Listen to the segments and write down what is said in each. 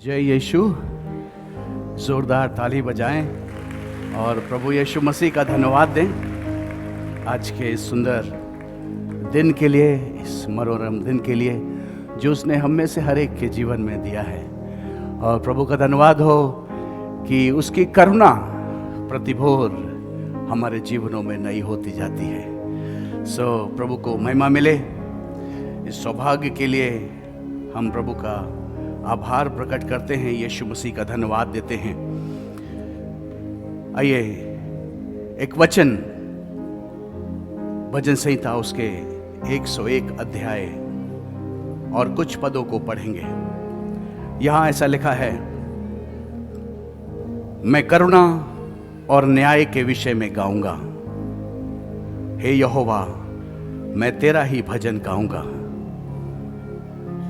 जय यीशु। जोरदार ताली बजाएं और प्रभु यीशु मसीह का धन्यवाद दें आज के इस सुंदर दिन के लिए, इस मनोरम दिन के लिए जो उसने हम में से हर एक के जीवन में दिया है। और प्रभु का धन्यवाद हो कि उसकी करुणा प्रतिभोर हमारे जीवनों में नई होती जाती है। प्रभु को महिमा मिले। इस सौभाग्य के लिए हम प्रभु का आभार प्रकट करते हैं, यीशु मसीह का धन्यवाद देते हैं। आइए एक वचन भजन संहिता उसके 101 अध्याय और कुछ पदों को पढ़ेंगे। यहां ऐसा लिखा है, मैं करुणा और न्याय के विषय में गाऊंगा। हे यहोवा, मैं तेरा ही भजन गाऊंगा।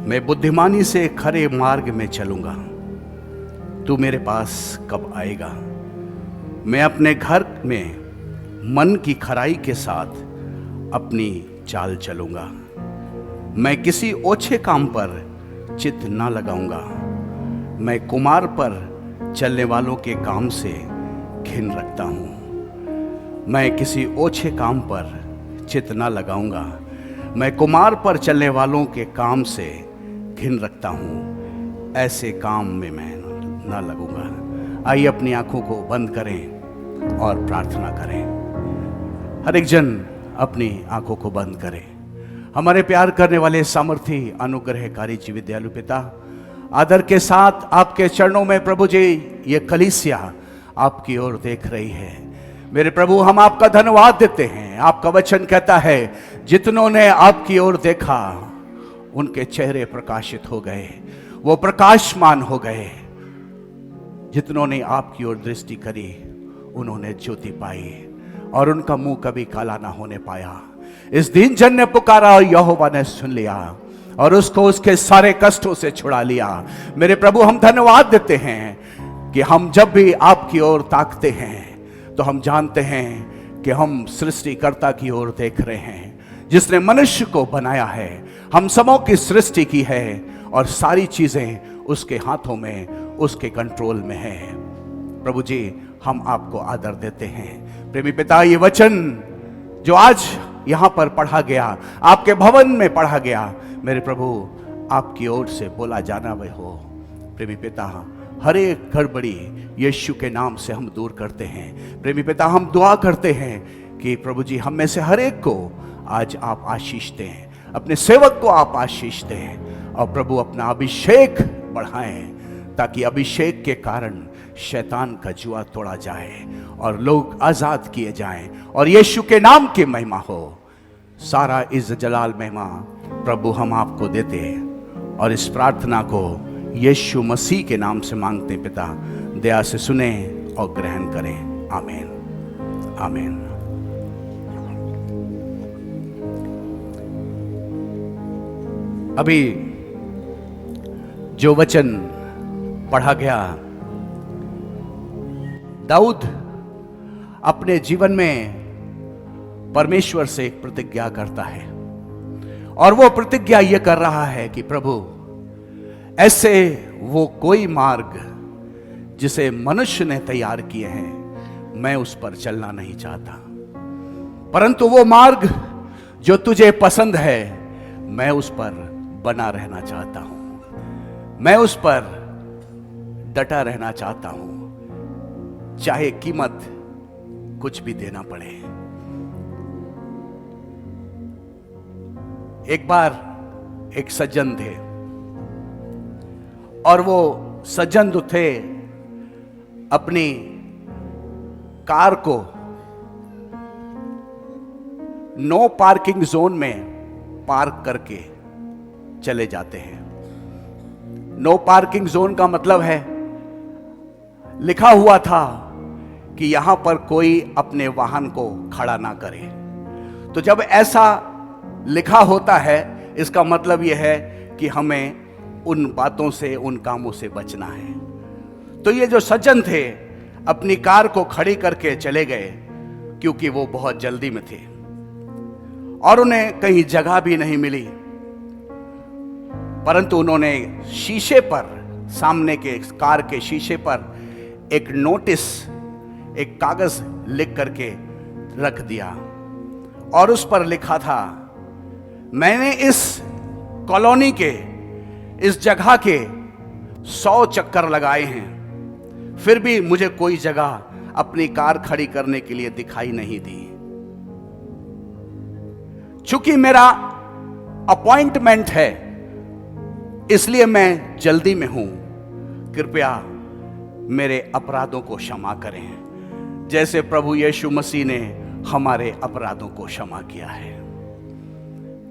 मैं बुद्धिमानी से खरे मार्ग में चलूंगा। तू मेरे पास कब आएगा? मैं अपने घर में मन की खराई के साथ अपनी चाल चलूंगा। मैं किसी ओछे काम पर चित्त ना लगाऊंगा। मैं कुमार पर चलने वालों के काम से घिन रखता हूं। मैं किसी ओछे काम पर चित्त ना लगाऊंगा। मैं कुमार पर चलने वालों के काम से घिन रखता हूं। ऐसे काम में मैं ना लगूंगा। आइए अपनी आंखों को बंद करें और प्रार्थना करें। हर एक जन अपनी आंखों को बंद करें। हमारे प्यार करने वाले सामर्थी अनुग्रहकारी जीवित दयालु पिता, आदर के साथ आपके चरणों में प्रभु जी ये कलीसिया आपकी ओर देख रही है। मेरे प्रभु, हम आपका धन्यवाद देते हैं। आपका वचन कहता है, जितनों ने आपकी ओर देखा उनके चेहरे प्रकाशित हो गए, वो प्रकाशमान हो गए। जितनों ने आपकी ओर दृष्टि करी उन्होंने ज्योति पाई और उनका मुंह कभी काला ना होने पाया। इस दीन जन ने पुकारा और यहोवा ने सुन लिया और उसको उसके सारे कष्टों से छुड़ा लिया। मेरे प्रभु, हम धन्यवाद देते हैं कि हम जब भी आपकी ओर ताकते हैं तो हम जानते हैं कि हम सृष्टिकर्ता की ओर देख रहे हैं, जिसने मनुष्य को बनाया है, हम सबों की सृष्टि की है और सारी चीजें उसके हाथों में, उसके कंट्रोल में है। प्रभु जी, हम आपको आदर देते हैं। प्रेमी पिता, ये वचन जो आज यहां पर पढ़ा गया, आपके भवन में पढ़ा गया, मेरे प्रभु आपकी ओर से बोला जाना वह हो। प्रेमी पिता, हर एक गड़बड़ी यीशु के नाम से हम दूर करते हैं। प्रेमी पिता, हम दुआ करते हैं कि प्रभु जी हम में से हर एक को आज आप आशीष दें, अपने सेवक को आप आशीष दें और प्रभु अपना अभिषेक बढ़ाएं, ताकि अभिषेक के कारण शैतान का जुआ तोड़ा जाए और लोग आजाद किए जाएं और यीशु के नाम की महिमा हो। सारा इज्जत जलाल महिमा प्रभु हम आपको देते हैं और इस प्रार्थना को यीशु मसीह के नाम से मांगते पिता, दया से सुने और ग्रहण करें। आमीन, आमीन। अभी जो वचन पढ़ा गया, दाऊद अपने जीवन में परमेश्वर से एक प्रतिज्ञा करता है और वो प्रतिज्ञा ये कर रहा है कि प्रभु, ऐसे वो कोई मार्ग जिसे मनुष्य ने तैयार किए हैं मैं उस पर चलना नहीं चाहता, परंतु वो मार्ग जो तुझे पसंद है मैं उस पर बना रहना चाहता हूं। मैं उस पर डटा रहना चाहता हूं, चाहे कीमत कुछ भी देना पड़े। एक बार एक सज्जन थे और वो सज्जन जो थे अपनी कार को नो पार्किंग जोन में पार्क करके चले जाते हैं। नो पार्किंग जोन का मतलब है, लिखा हुआ था कि यहां पर कोई अपने वाहन को खड़ा ना करे। तो जब ऐसा लिखा होता है, इसका मतलब यह है कि हमें उन बातों से, उन कामों से बचना है। तो ये जो सज्जन थे अपनी कार को खड़ी करके चले गए, क्योंकि वो बहुत जल्दी में थे और उन्हें कहीं जगह भी नहीं मिली। परंतु उन्होंने शीशे पर सामने के कार के शीशे पर एक नोटिस, एक कागज लिख करके रख दिया और उस पर लिखा था, मैंने इस कॉलोनी के, इस जगह के 100 चक्कर लगाए हैं, फिर भी मुझे कोई जगह अपनी कार खड़ी करने के लिए दिखाई नहीं दी। चूंकि मेरा अपॉइंटमेंट है इसलिए मैं जल्दी में हूं, कृपया मेरे अपराधों को क्षमा करें, जैसे प्रभु यीशु मसीह ने हमारे अपराधों को क्षमा किया है।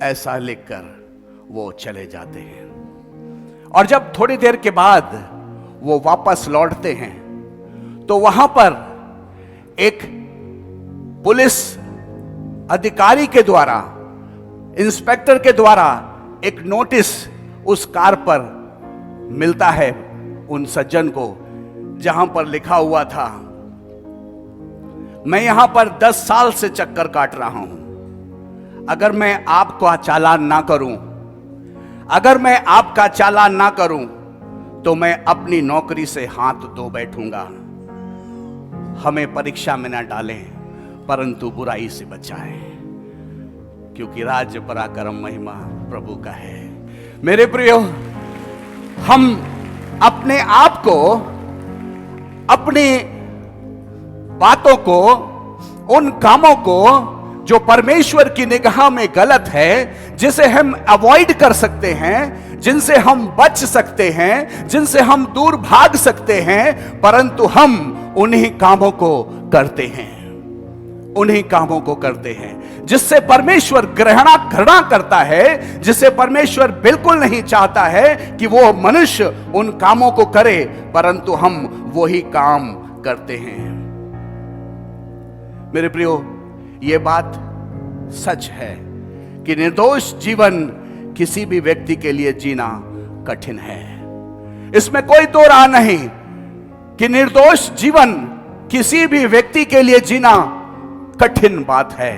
ऐसा लिखकर वो चले जाते हैं। और जब थोड़ी देर के बाद वो वापस लौटते हैं तो वहां पर एक पुलिस अधिकारी के द्वारा, इंस्पेक्टर के द्वारा एक नोटिस उस कार पर मिलता है उन सज्जन को, जहां पर लिखा हुआ था, मैं यहां पर 10 साल से चक्कर काट रहा हूं, अगर मैं आपका चालान ना करूं, अगर मैं आपका चालान ना करूं तो मैं अपनी नौकरी से हाथ धो बैठूंगा। हमें परीक्षा में ना डालें परंतु बुराई से बचाएं, क्योंकि राज्य पराक्रम महिमा प्रभु का है। मेरे प्रियो, हम अपने आप को, अपनी बातों को, उन कामों को जो परमेश्वर की निगाह में गलत है, जिसे हम अवॉइड कर सकते हैं, जिनसे हम बच सकते हैं, जिनसे हम दूर भाग सकते हैं, परंतु हम उन्हीं कामों को करते हैं, उन्हीं कामों को करते हैं जिससे परमेश्वर घृणा करता है, जिसे परमेश्वर बिल्कुल नहीं चाहता है कि वो मनुष्य उन कामों को करे, परंतु हम वही काम करते हैं। मेरे प्रियो, ये बात सच है कि निर्दोष जीवन किसी भी व्यक्ति के लिए जीना कठिन है। इसमें कोई दो राह नहीं कि निर्दोष जीवन किसी भी व्यक्ति के लिए जीना कठिन बात है,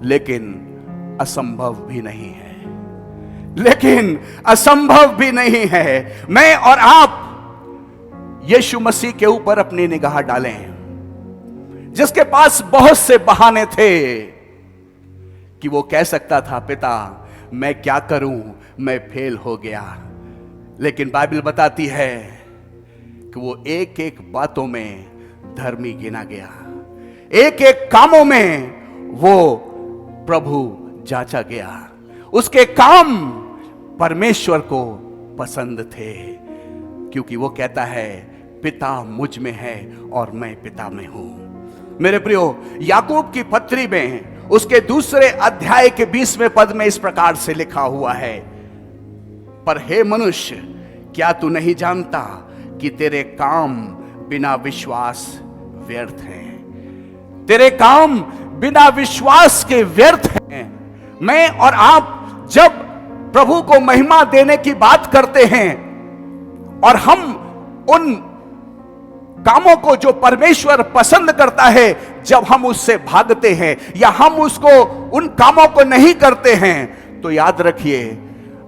लेकिन असंभव भी नहीं है, लेकिन असंभव भी नहीं है। मैं और आप यीशु मसीह के ऊपर अपनी निगाह डालें, जिसके पास बहुत से बहाने थे कि वो कह सकता था, पिता मैं क्या करूं, मैं फेल हो गया, लेकिन बाइबल बताती है कि वो एक एक बातों में धर्मी गिना गया, एक एक कामों में वो प्रभु जांचा गया। उसके काम परमेश्वर को पसंद थे, क्योंकि वो कहता है पिता मुझ में है और मैं पिता में हूं। मेरे प्रियो, याकूब की पत्री में उसके दूसरे अध्याय के 20वें पद में इस प्रकार से लिखा हुआ है, पर हे मनुष्य, क्या तू नहीं जानता कि तेरे काम बिना विश्वास व्यर्थ हैं? तेरे काम बिना विश्वास के व्यर्थ हैं। मैं और आप जब प्रभु को महिमा देने की बात करते हैं और हम उन कामों को जो परमेश्वर पसंद करता है, जब हम उससे भागते हैं या हम उसको, उन कामों को नहीं करते हैं, तो याद रखिए,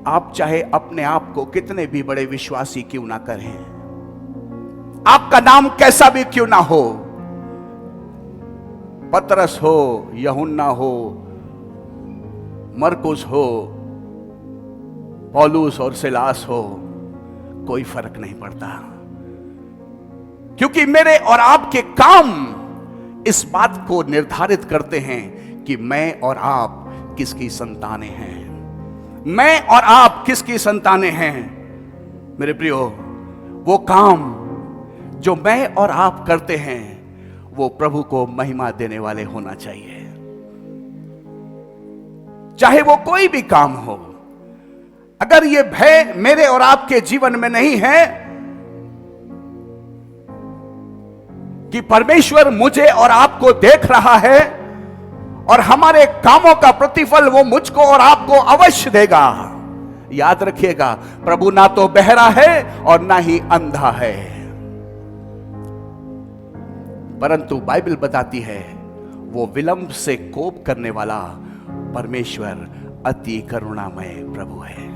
आप चाहे अपने आप को कितने भी बड़े विश्वासी क्यों ना करें, आपका नाम कैसा भी क्यों ना हो, पतरस हो, यूहन्ना हो, मरकुस हो, पौलुस और सिलास हो, कोई फर्क नहीं पड़ता, क्योंकि मेरे और आपके काम इस बात को निर्धारित करते हैं कि मैं और आप किसकी संतानें हैं, मैं और आप किसकी संतानें हैं। मेरे प्रियो, वो काम जो मैं और आप करते हैं वो प्रभु को महिमा देने वाले होना चाहिए, चाहे वो कोई भी काम हो। अगर ये भय मेरे और आपके जीवन में नहीं है कि परमेश्वर मुझे और आपको देख रहा है और हमारे कामों का प्रतिफल वो मुझको और आपको अवश्य देगा, याद रखिएगा, प्रभु ना तो बहरा है और ना ही अंधा है, परंतु बाइबल बताती है वो विलंब से कोप करने वाला परमेश्वर अति करुणामय प्रभु है।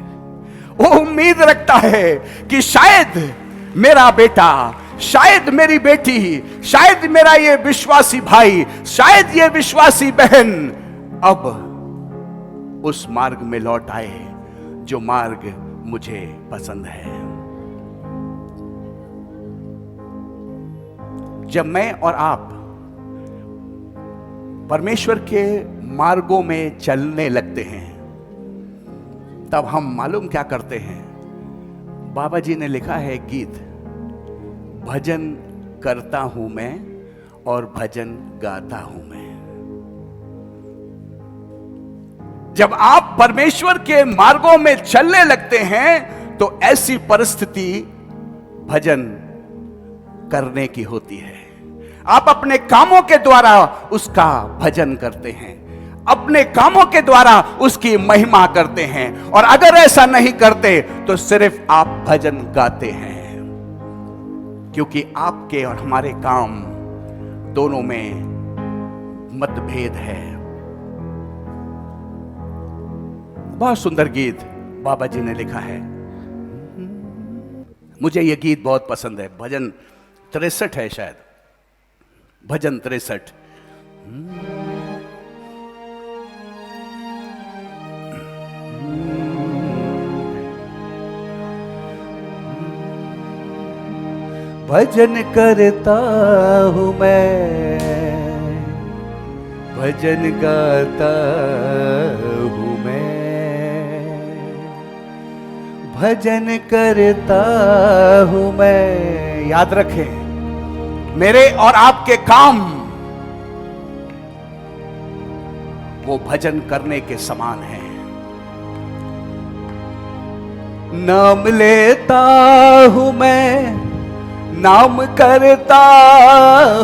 वो उम्मीद रखता है कि शायद मेरा बेटा, शायद मेरी बेटी, शायद मेरा ये विश्वासी भाई, शायद ये विश्वासी बहन अब उस मार्ग में लौट आए जो मार्ग मुझे पसंद है। जब मैं और आप परमेश्वर के मार्गों में चलने लगते हैं, तब हम मालूम क्या करते हैं? बाबा जी ने लिखा है गीत, भजन करता हूं मैं और भजन गाता हूं मैं। जब आप परमेश्वर के मार्गों में चलने लगते हैं तो ऐसी परिस्थिति भजन करने की होती है। आप अपने कामों के द्वारा उसका भजन करते हैं, अपने कामों के द्वारा उसकी महिमा करते हैं, और अगर ऐसा नहीं करते तो सिर्फ आप भजन गाते हैं, क्योंकि आपके और हमारे काम दोनों में मतभेद है। बहुत सुंदर गीत बाबा जी ने लिखा है, मुझे यह गीत बहुत पसंद है। भजन 63 है शायद, भजन 63। भजन करता हूँ मैं, भजन गाता हूँ मैं, भजन करता हूँ मैं। याद रखें, मेरे और आपके काम वो भजन करने के समान है। नाम लेता हूं मैं, नाम करता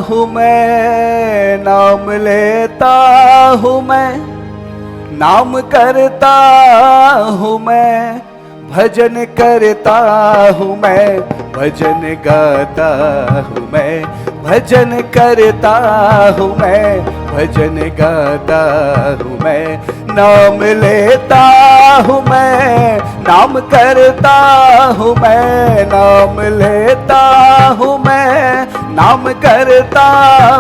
हूं मैं, नाम लेता हूं मैं, नाम करता हूं मैं, भजन करता हूं मैं, भजन गाता हूं मैं, भजन करता हूं मैं, भजन गाता हूं मैं। नाम लेता हूं मैं, नाम करता हूं मैं, नाम लेता हूं मैं, नाम करता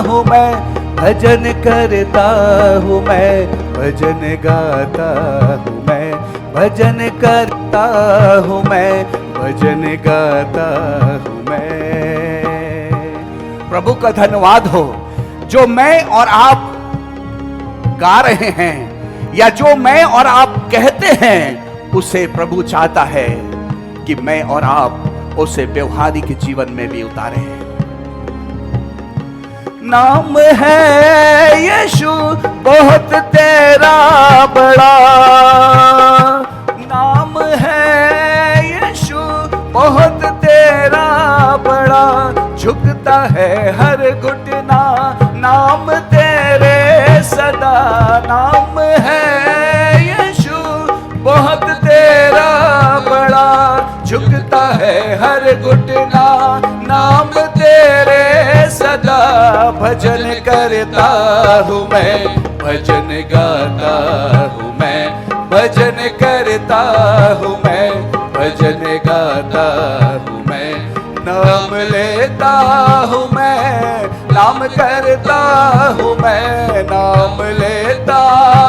हूं मैं, भजन करता हूं मैं, भजन गाता हूं मैं, भजन करता हूं मैं, भजन गाता हूं मैं। प्रभु का धन्यवाद हो, जो मैं और आप गा रहे हैं या जो मैं और आप कहते हैं, उसे प्रभु चाहता है कि मैं और आप उसे व्यवहारिक जीवन में भी उतारें। नाम है यीशु बहुत तेरा बड़ा, नाम है यीशु बहुत तेरा बड़ा, झुकता है हर घुटना नाम तेरे सदा। नाम है यीशु बहुत तेरा बड़ा, झुकता है हर घुटना नाम तेरे सदा। भजन करता हूँ मैं, भजन गाता हूँ मैं, भजन करता हूँ मैं, भजन गाता हूँ मैं। नाम लेता हूँ मैं, नाम करता हूँ मैं, नाम लेता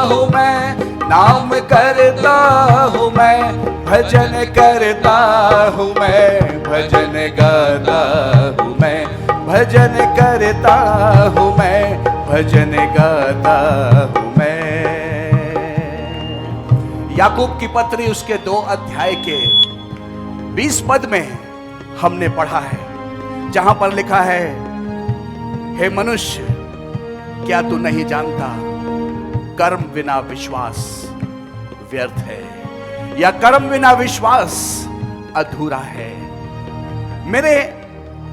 हूँ मैं, नाम करता हूँ मैं, भजन करता हूँ मैं, भजन गाता हूँ मैं, भजन करता हूँ मैं, भजन गाता हूँ मैं। याकूब की पत्री उसके 2 अध्याय के 20 पद में हमने पढ़ा है, जहां पर लिखा है, हे मनुष्य, क्या तू नहीं जानता कर्म बिना विश्वास व्यर्थ है, या कर्म बिना विश्वास अधूरा है। मेरे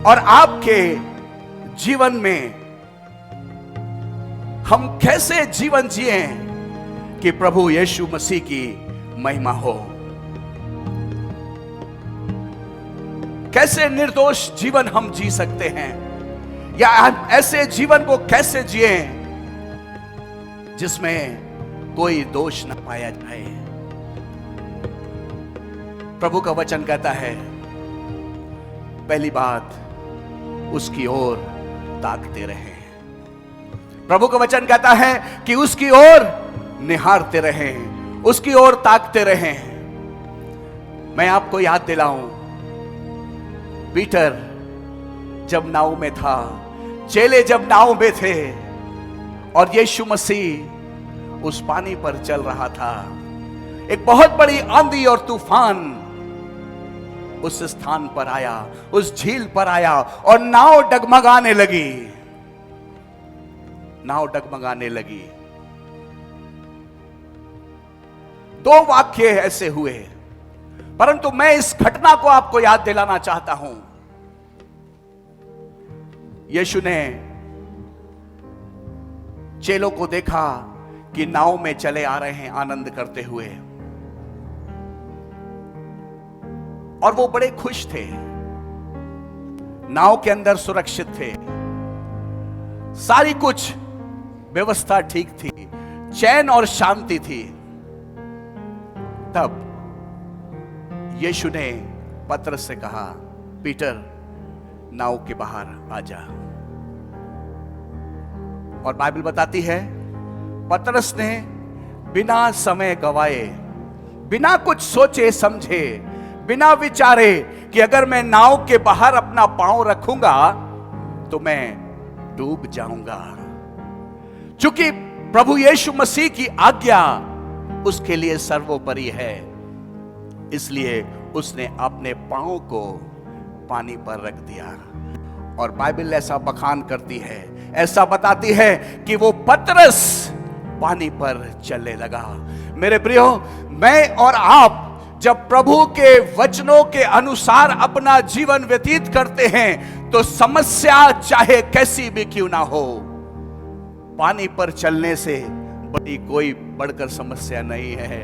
और आपके जीवन में हम कैसे जीवन जिए कि प्रभु यीशु मसीह की महिमा हो? कैसे निर्दोष जीवन हम जी सकते हैं, या हम ऐसे जीवन को कैसे जिए जिसमें कोई दोष न पाया जाए? प्रभु का वचन कहता है, पहली बात उसकी ओर ताकते रहें। प्रभु का वचन कहता है कि उसकी ओर निहारते रहें, उसकी ओर ताकते रहें। मैं आपको याद दिलाऊं, पीटर जब नाव में था, चेले जब नाव में थे और यीशु मसीह उस पानी पर चल रहा था, एक बहुत बड़ी आंधी और तूफान उस स्थान पर आया, उस झील पर आया और नाव डगमगाने लगी, नाव डगमगाने लगी। दो वाक्य ऐसे हुए, परंतु मैं इस घटना को आपको याद दिलाना चाहता हूं। यीशु ने चेलों को देखा कि नाव में चले आ रहे हैं आनंद करते हुए, और वो बड़े खुश थे, नाव के अंदर सुरक्षित थे, सारी कुछ व्यवस्था ठीक थी, चैन और शांति थी। तब यीशु ने पतरस से कहा, पीटर नाव के बाहर आ जा। और बाइबल बताती है पतरस ने बिना समय गवाए, बिना कुछ सोचे समझे, बिना विचारे कि अगर मैं नाव के बाहर अपना पांव रखूंगा तो मैं डूब जाऊंगा, क्योंकि प्रभु यीशु मसीह की आज्ञा उसके लिए सर्वोपरि है, इसलिए उसने अपने पांव को पानी पर रख दिया। और बाइबल ऐसा बखान करती है, ऐसा बताती है कि वो पतरस पानी पर चलने लगा। मेरे प्रियो, मैं और आप जब प्रभु के वचनों के अनुसार अपना जीवन व्यतीत करते हैं तो समस्या चाहे कैसी भी क्यों ना हो, पानी पर चलने से बड़ी कोई बढ़कर समस्या नहीं है।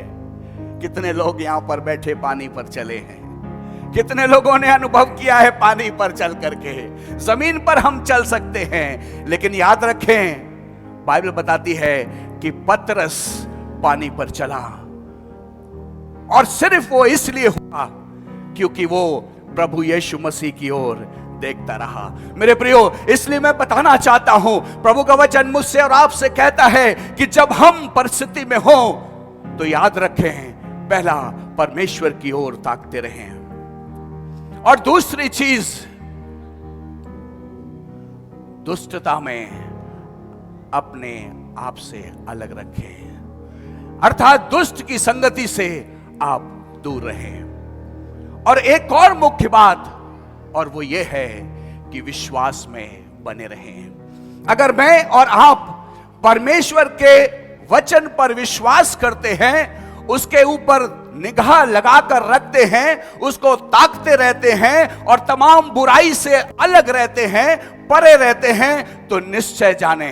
कितने लोग यहां पर बैठे पानी पर चले हैं, कितने लोगों ने अनुभव किया है पानी पर चल करके। जमीन पर हम चल सकते हैं, लेकिन याद रखें बाइबल बताती है कि पतरस पानी पर चला, और सिर्फ वो इसलिए हुआ क्योंकि वो प्रभु यीशु मसीह की ओर देखता रहा। मेरे प्रियो, इसलिए मैं बताना चाहता हूं, प्रभु का वचन मुझसे और आपसे कहता है कि जब हम परिस्थिति में हो तो याद रखें, पहला परमेश्वर की ओर ताकते रहें, और दूसरी चीज दुष्टता में अपने आप से अलग रखें, अर्थात दुष्ट की संगति से आप दूर रहें। और एक और मुख्य बात, और वो ये है कि विश्वास में बने रहें। अगर मैं और आप परमेश्वर के वचन पर विश्वास करते हैं, उसके ऊपर निगाह लगाकर रखते हैं, उसको ताकते रहते हैं और तमाम बुराई से अलग रहते हैं, परे रहते हैं, तो निश्चय जाने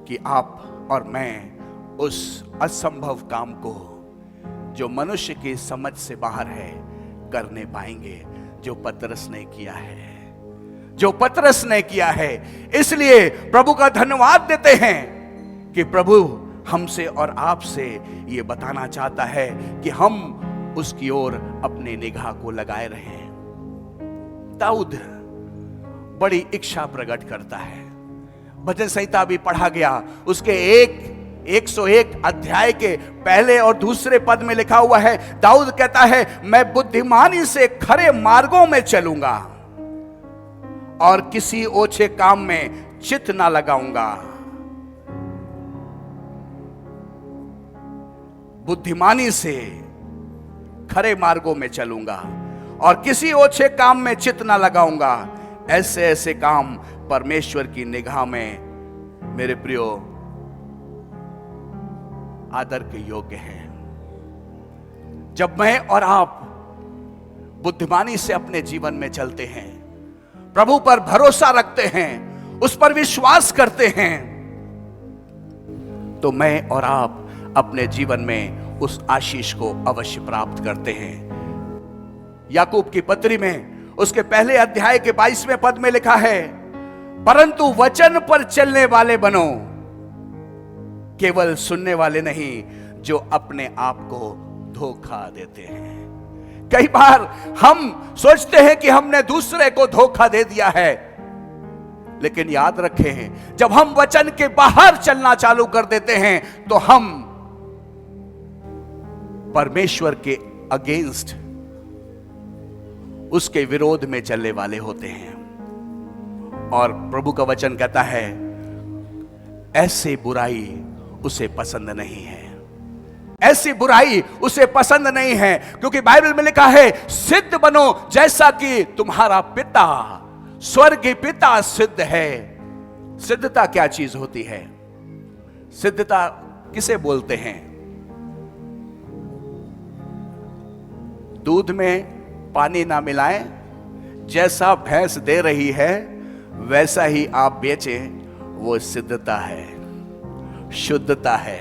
कि आप और मैं उस असंभव काम को जो मनुष्य की समझ से बाहर है करने पाएंगे, जो पतरस ने किया है, जो पतरस ने किया है। इसलिए प्रभु का धन्यवाद देते हैं कि प्रभु हमसे और आपसे ये बताना चाहता है कि हम उसकी ओर अपने निगाह को लगाए रहें। दाऊद बड़ी इच्छा प्रकट करता है, भजन संहिता भी पढ़ा गया, उसके 101 अध्याय के पहले और दूसरे पद में लिखा हुआ है, दाऊद कहता है, मैं बुद्धिमानी से खरे मार्गों में चलूंगा और किसी ओछे काम में चित्त ना लगाऊंगा। बुद्धिमानी से खरे मार्गों में चलूंगा और किसी ओछे काम में चित्त ना लगाऊंगा। ऐसे ऐसे काम परमेश्वर की निगाह में मेरे प्रियो आदर के योग्य हैं। जब मैं और आप बुद्धिमानी से अपने जीवन में चलते हैं, प्रभु पर भरोसा रखते हैं, उस पर विश्वास करते हैं, तो मैं और आप अपने जीवन में उस आशीष को अवश्य प्राप्त करते हैं। याकूब की पत्री में उसके पहले अध्याय के 22वें पद में लिखा है, परंतु वचन पर चलने वाले बनो, केवल सुनने वाले नहीं जो अपने आप को धोखा देते हैं। कई बार हम सोचते हैं कि हमने दूसरे को धोखा दे दिया है, लेकिन याद रखें, जब हम वचन के बाहर चलना चालू कर देते हैं तो हम परमेश्वर के अगेंस्ट, उसके विरोध में चलने वाले होते हैं। और प्रभु का वचन कहता है ऐसी बुराई उसे पसंद नहीं है, ऐसी बुराई उसे पसंद नहीं है, क्योंकि बाइबल में लिखा है सिद्ध बनो जैसा कि तुम्हारा पिता स्वर्गीय पिता सिद्ध है। सिद्धता क्या चीज होती है? सिद्धता किसे बोलते हैं? दूध में पानी ना मिलाएं, जैसा भैंस दे रही है वैसा ही आप बेचें, वो सिद्धता है, शुद्धता है।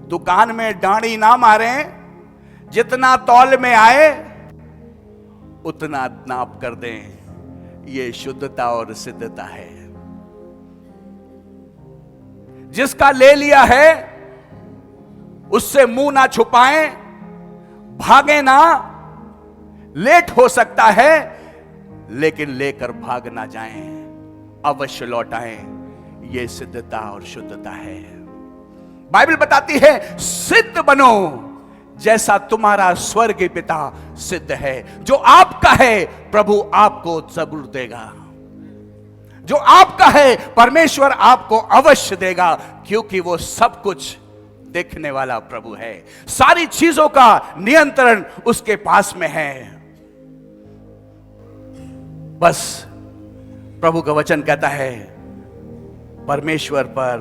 दुकान में डांडी ना मारें, जितना तौल में आए उतना नाप कर दें, ये शुद्धता और सिद्धता है। जिसका ले लिया है उससे मुंह ना छुपाएं, भागे ना, लेट हो सकता है लेकिन लेकर भाग ना जाएं, अवश्य लौटाएं, ये सिद्धता और शुद्धता है। बाइबल बताती है सिद्ध बनो जैसा तुम्हारा स्वर्गीय पिता सिद्ध है। जो आपका है प्रभु आपको जरूर देगा, जो आपका है परमेश्वर आपको अवश्य देगा, क्योंकि वो सब कुछ देखने वाला प्रभु है। सारी चीजों का नियंत्रण उसके पास में है। बस प्रभु का वचन कहता है परमेश्वर पर,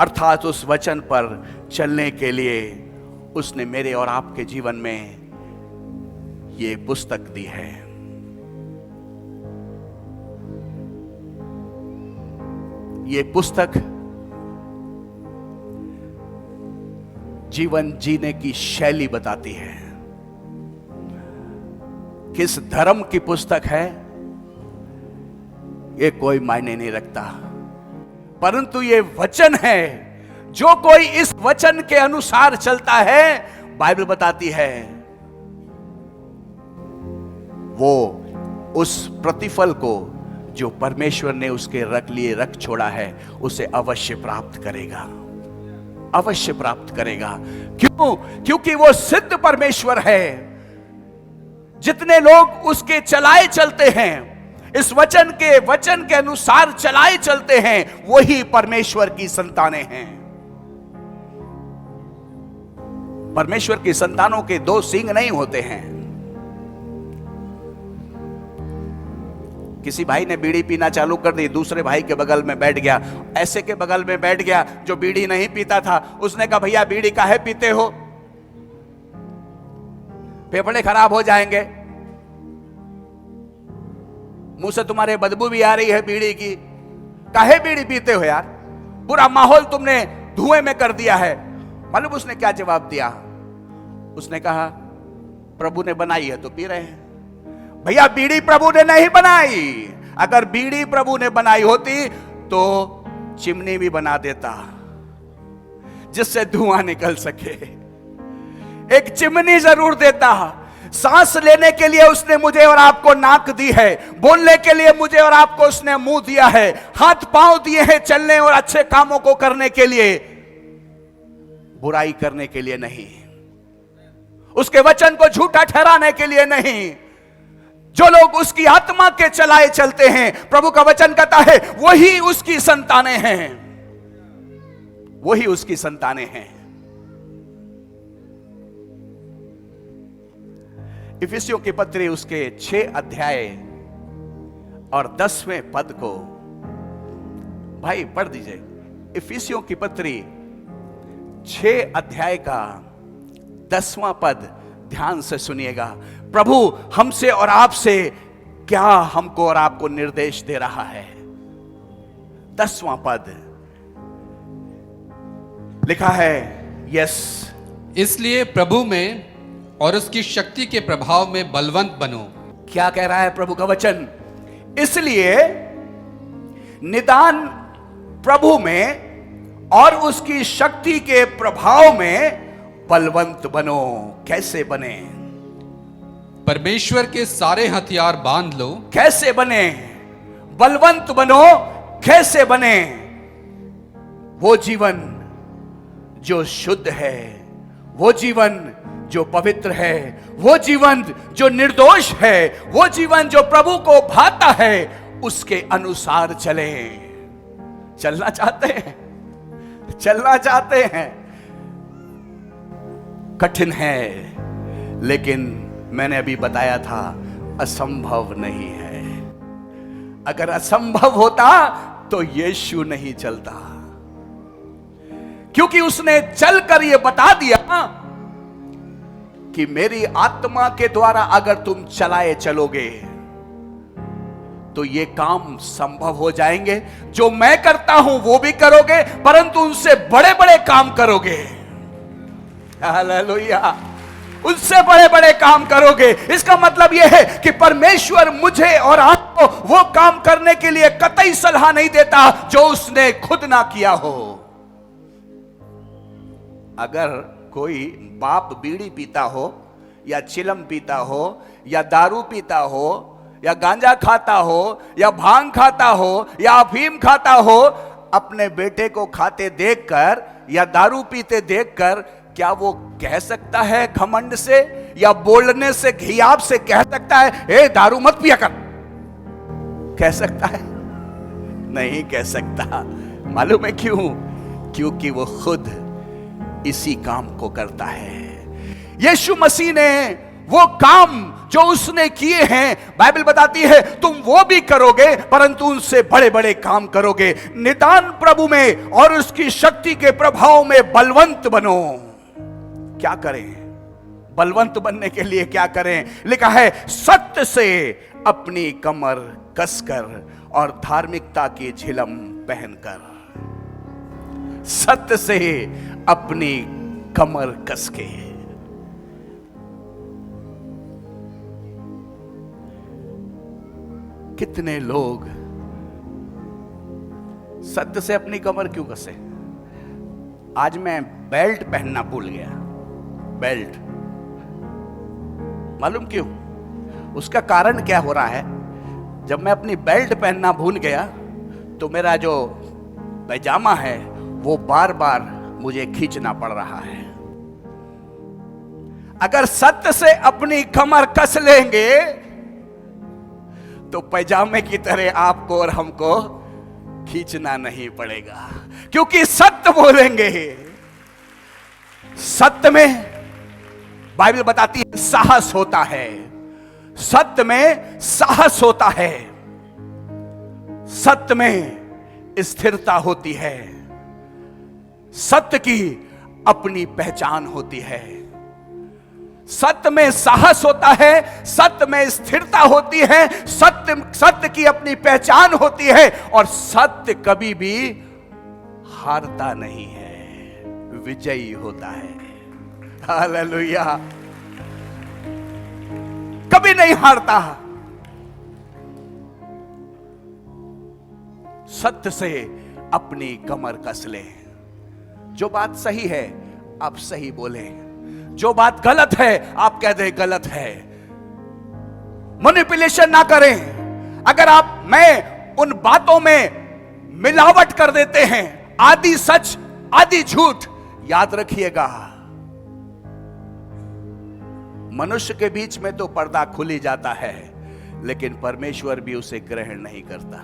अर्थात उस वचन पर चलने के लिए उसने मेरे और आपके जीवन में ये पुस्तक दी है। ये पुस्तक जीवन जीने की शैली बताती है। किस धर्म की पुस्तक है ये कोई मायने नहीं रखता, परंतु ये वचन है। जो कोई इस वचन के अनुसार चलता है, बाइबल बताती है वो उस प्रतिफल को जो परमेश्वर ने उसके रख छोड़ा है उसे अवश्य प्राप्त करेगा, अवश्य प्राप्त करेगा। क्यों? क्योंकि वो सिद्ध परमेश्वर है। जितने लोग उसके चलाए चलते हैं, इस वचन के अनुसार चलाए चलते हैं, वही परमेश्वर की संतानें हैं। परमेश्वर की संतानों के दो सींग नहीं होते हैं। किसी भाई ने बीड़ी पीना चालू कर दी, दूसरे भाई के बगल में बैठ गया, ऐसे के बगल में बैठ गया जो बीड़ी नहीं पीता था। उसने कहा भैया बीड़ी काहे पीते हो, फेफड़े खराब हो जाएंगे, मुंह से तुम्हारे बदबू भी आ रही है बीड़ी की, काहे बीड़ी पीते हो यार, पूरा माहौल तुमने धुएं में कर दिया है। मालूम उसने क्या जवाब दिया? उसने कहा प्रभु ने बनाई है तो पी रहे हैं। भैया बीड़ी प्रभु ने नहीं बनाई, अगर बीड़ी प्रभु ने बनाई होती तो चिमनी भी बना देता जिससे धुआं निकल सके, एक चिमनी जरूर देता। सांस लेने के लिए उसने मुझे और आपको नाक दी है, बोलने के लिए मुझे और आपको उसने मुंह दिया है, हाथ पांव दिए हैं चलने और अच्छे कामों को करने के लिए, बुराई करने के लिए नहीं, उसके वचन को झूठा ठहराने के लिए नहीं। जो लोग उसकी आत्मा के चलाए चलते हैं, प्रभु का वचन कहता है वही उसकी संतानें हैं, वही उसकी संतानें हैं। इफिसियों की पत्री उसके 6 अध्याय और 10वें पद को भाई पढ़ दीजिए। इफिसियों की पत्री 6 अध्याय का 10वां पद ध्यान से सुनिएगा। प्रभु हमसे और आपसे क्या हमको और आपको निर्देश दे रहा है। 10वां पद लिखा है, यस, इसलिए प्रभु में और उसकी शक्ति के प्रभाव में बलवंत बनो। क्या कह रहा है प्रभु का वचन? इसलिए निदान प्रभु में और उसकी शक्ति के प्रभाव में बलवंत बनो। कैसे बने? परमेश्वर के सारे हथियार बांध लो। कैसे बने? बलवंत बनो। कैसे बने? वो जीवन जो शुद्ध है, वो जीवन जो पवित्र है, वो जीवन जो निर्दोष है, वो जीवन जो प्रभु को भाता है, उसके अनुसार चले। चलना चाहते हैं? चलना चाहते हैं? कठिन है, लेकिन मैंने अभी बताया था असंभव नहीं है। अगर असंभव होता तो यीशु नहीं चलता, क्योंकि उसने चलकर यह बता दिया कि मेरी आत्मा के द्वारा अगर तुम चलाए चलोगे तो ये काम संभव हो जाएंगे। जो मैं करता हूं वो भी करोगे, परंतु उनसे बड़े बड़े काम करोगे। हालेलुया! उनसे बड़े बड़े काम करोगे। इसका मतलब यह है कि परमेश्वर मुझे और आपको वो काम करने के लिए कतई सलाह नहीं देता जो उसने खुद ना किया हो। अगर कोई बाप बीड़ी पीता हो या चिलम पीता हो या दारू पीता हो या गांजा खाता हो या भांग खाता हो या अफीम खाता हो, अपने बेटे को खाते देखकर या दारू पीते देखकर क्या वो कह सकता है घमंड से या बोलने से, घियाब से कह सकता है ए दारू मत पिया कर? कह सकता है? नहीं कह सकता। मालूम है क्यों? क्योंकि वो खुद इसी काम को करता है। यीशु मसीह ने वो काम जो उसने किए हैं, बाइबल बताती है तुम वो भी करोगे, परंतु उनसे बड़े बड़े काम करोगे। निदान प्रभु में और उसकी शक्ति के प्रभाव में बलवंत बनो। क्या करें? बलवंत बनने के लिए क्या करें? लिखा है सत्य से अपनी कमर कसकर और धार्मिकता की झिलम पहनकर। सत्य से अपनी कमर कस के। कितने लोग सत्य से अपनी कमर क्यों कसे? आज मैं बेल्ट पहनना भूल गया। बेल्ट मालूम क्यों? उसका कारण क्या हो रहा है? जब मैं अपनी बेल्ट पहनना भूल गया तो मेरा जो पैजामा है वो बार बार मुझे खींचना पड़ रहा है। अगर सत्य से अपनी कमर कस लेंगे तो पैजामे की तरह आपको और हमको खींचना नहीं पड़ेगा, क्योंकि सत्य बोलेंगे। सत्य में बाइबल बताती है साहस होता है। सत्य में साहस होता है। सत्य में स्थिरता होती है। सत्य की अपनी पहचान होती है। सत्य में साहस होता है, सत्य में स्थिरता होती है, सत्य की अपनी पहचान होती है, और सत्य कभी भी हारता नहीं है, विजयी होता है। हालेलुया! कभी नहीं हारता। सत्य से अपनी कमर कस ले। जो बात सही है आप सही बोले, जो बात गलत है आप कह दे गलत है। मैनिपुलेशन ना करें। अगर मैं उन बातों में मिलावट कर देते हैं, आधी सच आधी झूठ, याद रखिएगा मनुष्य के बीच में तो पर्दा खुल ही जाता है, लेकिन परमेश्वर भी उसे ग्रहण नहीं करता।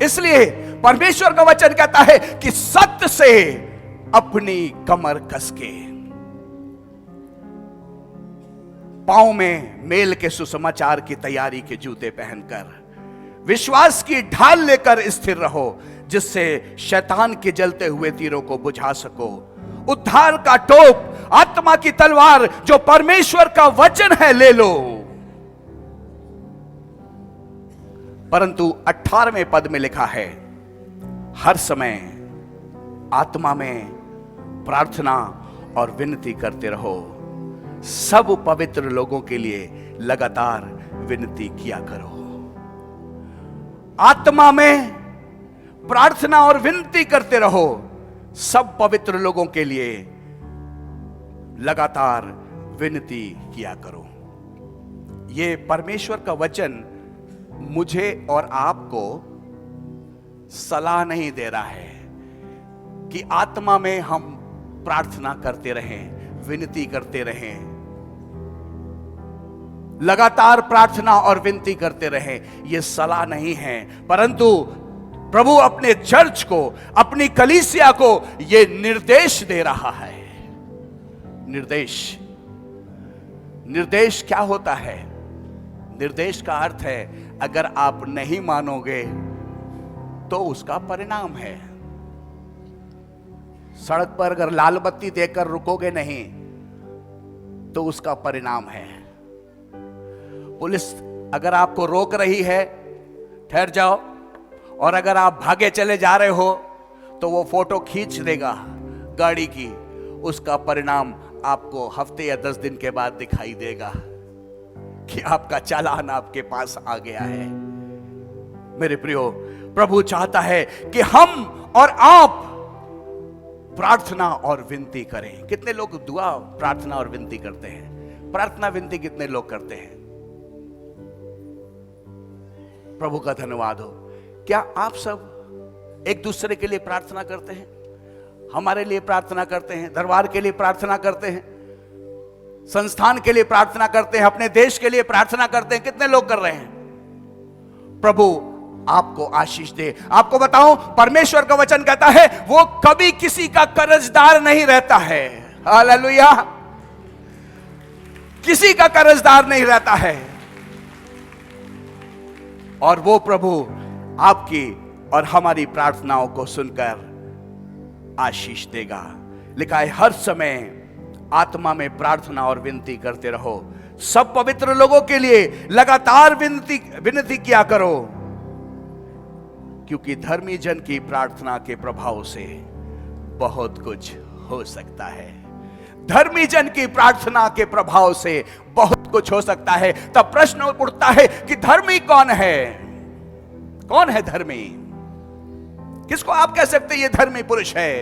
इसलिए परमेश्वर का वचन कहता है कि सत्य से अपनी कमर कस के, पांव में मेल के सुसमाचार की तैयारी के जूते पहनकर, विश्वास की ढाल लेकर स्थिर रहो, जिससे शैतान के जलते हुए तीरों को बुझा सको। उद्धार का टोप, आत्मा की तलवार जो परमेश्वर का वचन है, ले लो। परंतु 18वें पद में लिखा है, हर समय आत्मा में प्रार्थना और विनती करते रहो, सब पवित्र लोगों के लिए लगातार विनती किया करो। आत्मा में प्रार्थना और विनती करते रहो, सब पवित्र लोगों के लिए लगातार विनती किया करो। ये परमेश्वर का वचन मुझे और आपको सलाह नहीं दे रहा है कि आत्मा में हम प्रार्थना करते रहें, विनती करते रहें, लगातार प्रार्थना और विनती करते रहें। यह सलाह नहीं है, परंतु प्रभु अपने चर्च को, अपनी कलीसिया को यह निर्देश दे रहा है। निर्देश क्या होता है? निर्देश का अर्थ है अगर आप नहीं मानोगे तो उसका परिणाम है। सड़क पर अगर लाल बत्ती देकर रुकोगे नहीं तो उसका परिणाम है। पुलिस अगर आपको रोक रही है, ठहर जाओ, और अगर आप भागे चले जा रहे हो तो वो फोटो खींच देगा गाड़ी की, उसका परिणाम आपको हफ्ते या 10 दिन के बाद दिखाई देगा कि आपका चालान आपके पास आ गया है। मेरे प्रियो, प्रभु चाहता है कि हम और आप प्रार्थना और विनती करें। कितने लोग दुआ, प्रार्थना और विनती करते हैं? प्रार्थना विनती कितने लोग करते हैं? प्रभु का धन्यवाद हो। क्या आप सब एक दूसरे के लिए प्रार्थना करते हैं? हमारे लिए प्रार्थना करते हैं, दरबार के लिए प्रार्थना करते हैं, संस्थान के लिए प्रार्थना करते हैं, अपने देश के लिए प्रार्थना करते हैं। कितने लोग कर रहे हैं? प्रभु आपको आशीष दे। आपको बताऊं, परमेश्वर का वचन कहता है वो कभी किसी का कर्जदार नहीं रहता है। हालेलुया, किसी का कर्जदार नहीं रहता है। और वो प्रभु आपकी और हमारी प्रार्थनाओं को सुनकर आशीष देगा। लिखा है हर समय आत्मा में प्रार्थना और विनती करते रहो, सब पवित्र लोगों के लिए लगातार विनती किया करो, क्योंकि धर्मी जन की प्रार्थना के प्रभाव से बहुत कुछ हो सकता है। धर्मी जन की प्रार्थना के प्रभाव से बहुत कुछ हो सकता है। तब प्रश्न उठता है कि धर्मी कौन है? कौन है धर्मी? किसको आप कह सकते हैं ये धर्मी पुरुष है?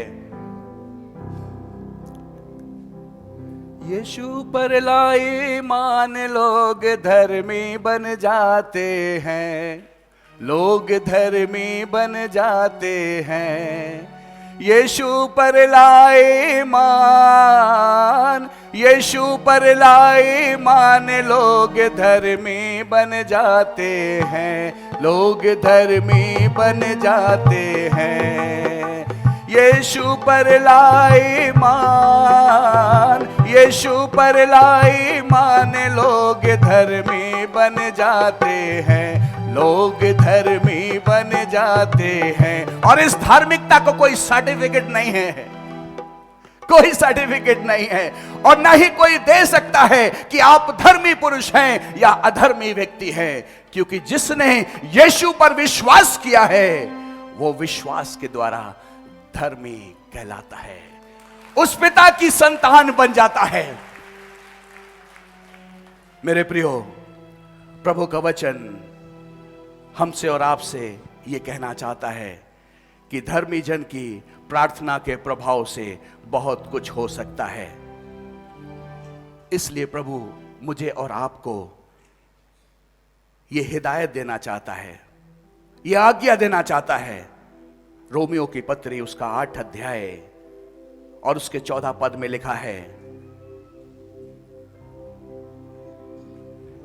यीशु पर लाए मान लोग धर्मी बन जाते हैं, लोग धर्मी बन जाते हैं। यीशु पर लाए मान, यीशु पर लाए मान लोग धर्मी बन जाते हैं, लोग धर्मी बन जाते हैं। यीशु पर लाए मान, यीशु पर लाए मान लोग धर्मी बन जाते हैं, लोग धर्मी बन जाते हैं। और इस धार्मिकता को कोई सर्टिफिकेट नहीं है, कोई सर्टिफिकेट नहीं है, और ना ही कोई दे सकता है कि आप धर्मी पुरुष हैं या अधर्मी व्यक्ति हैं, क्योंकि जिसने यीशु पर विश्वास किया है वो विश्वास के द्वारा धर्मी कहलाता है, उस पिता की संतान बन जाता है। मेरे प्रियो, प्रभु का वचन हमसे और आपसे ये कहना चाहता है कि धर्मी जन की प्रार्थना के प्रभाव से बहुत कुछ हो सकता है। इसलिए प्रभु मुझे और आपको ये हिदायत देना चाहता है, ये आज्ञा देना चाहता है। रोमियो की पत्री उसका 8 अध्याय और उसके 14 पद में लिखा है,